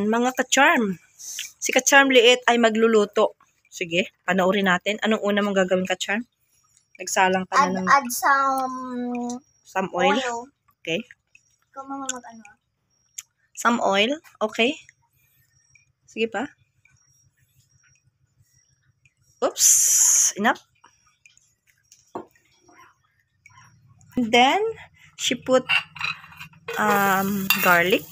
Mga ka-charm. Si ka-charm liit ay magluluto. Sige, panoorin natin. Anong una mong gagawin ka-charm? Nagsalang ka na ng... Add some oil. Okay. Ikaw mama mag-ano? Some oil. Okay. Sige pa. Oops. Enough. And then, she put garlic.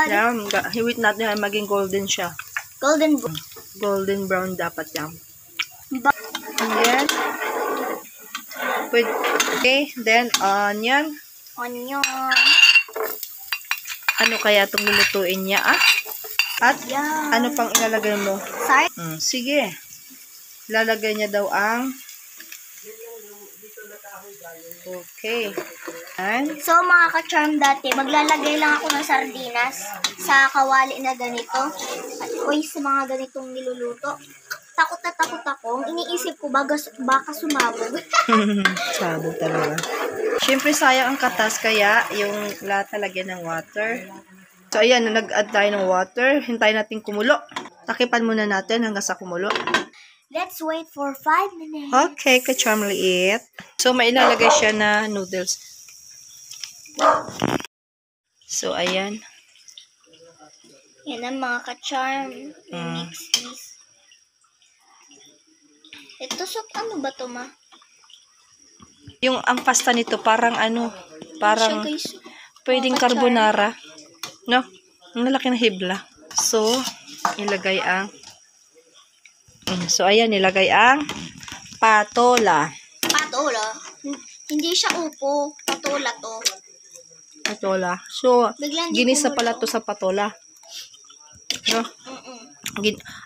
Yan. Hiwit natin yan. Maging golden siya. Golden brown dapat yan. And then, okay. Then, onion. Ano kaya itong lulutuin niya, At, ano pang ilalagay mo? Sige. Lalagay niya daw ang... Okay. And, so, mga ka-charm dati, maglalagay lang ako ng sardinas sa kawali na ganito. At sa mga ganitong niluluto. Takot na takot ako. Iniisip ko, baka sumabog. sabog talaga. Siyempre, sayang ang katas, kaya yung lahat talagyan ng water. So, ayan, nag-add tayo ng water. Hintayin natin kumulo. Takipan muna natin hanggang sa kumulo. Let's wait for 5 minutes. Okay, ka-charm liit. So, may ilalagay siya na noodles. So, ayan. Yan ang mga ka-charm. Mix. Ito, ano ba to, ma? Ang pasta nito, parang parang pwedeng carbonara. No? Ang laki ng hibla. So, ilagay ang nilagay ang patola. Hindi siya upo. Patola to. Patola. So, ginisa pala to sa patola. No?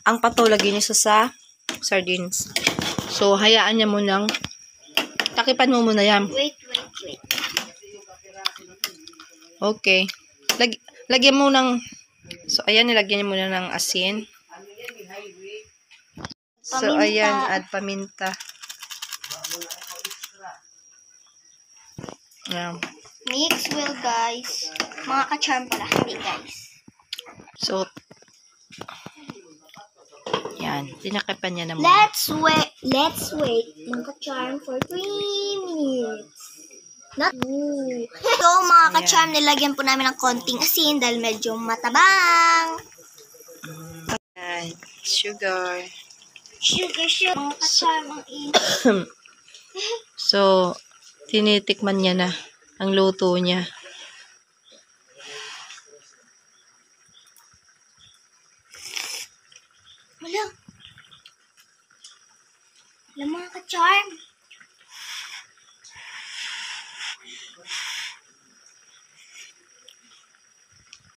Ang patola ginisa sa sardines. So, hayaan niya munang takipan mo muna yan. Wait. Okay. Lagyan mo ng... So, ayan, nilagyan niya muna ng asin. So, ayan, add paminta. Ayan. Mix well, guys. Mga ka-charm pala, hindi guys. So, yan. Tinakipan niya naman. Let's wait, mga ka-charm, for 3 minutes. So, mga ka-charm, nilagyan po namin ng konting asin dahil medyo matabang. Ayan. Sugar. Mga ka-charm, ang So, tinitikman niya na ang luto niya. Wala mga ka-charm.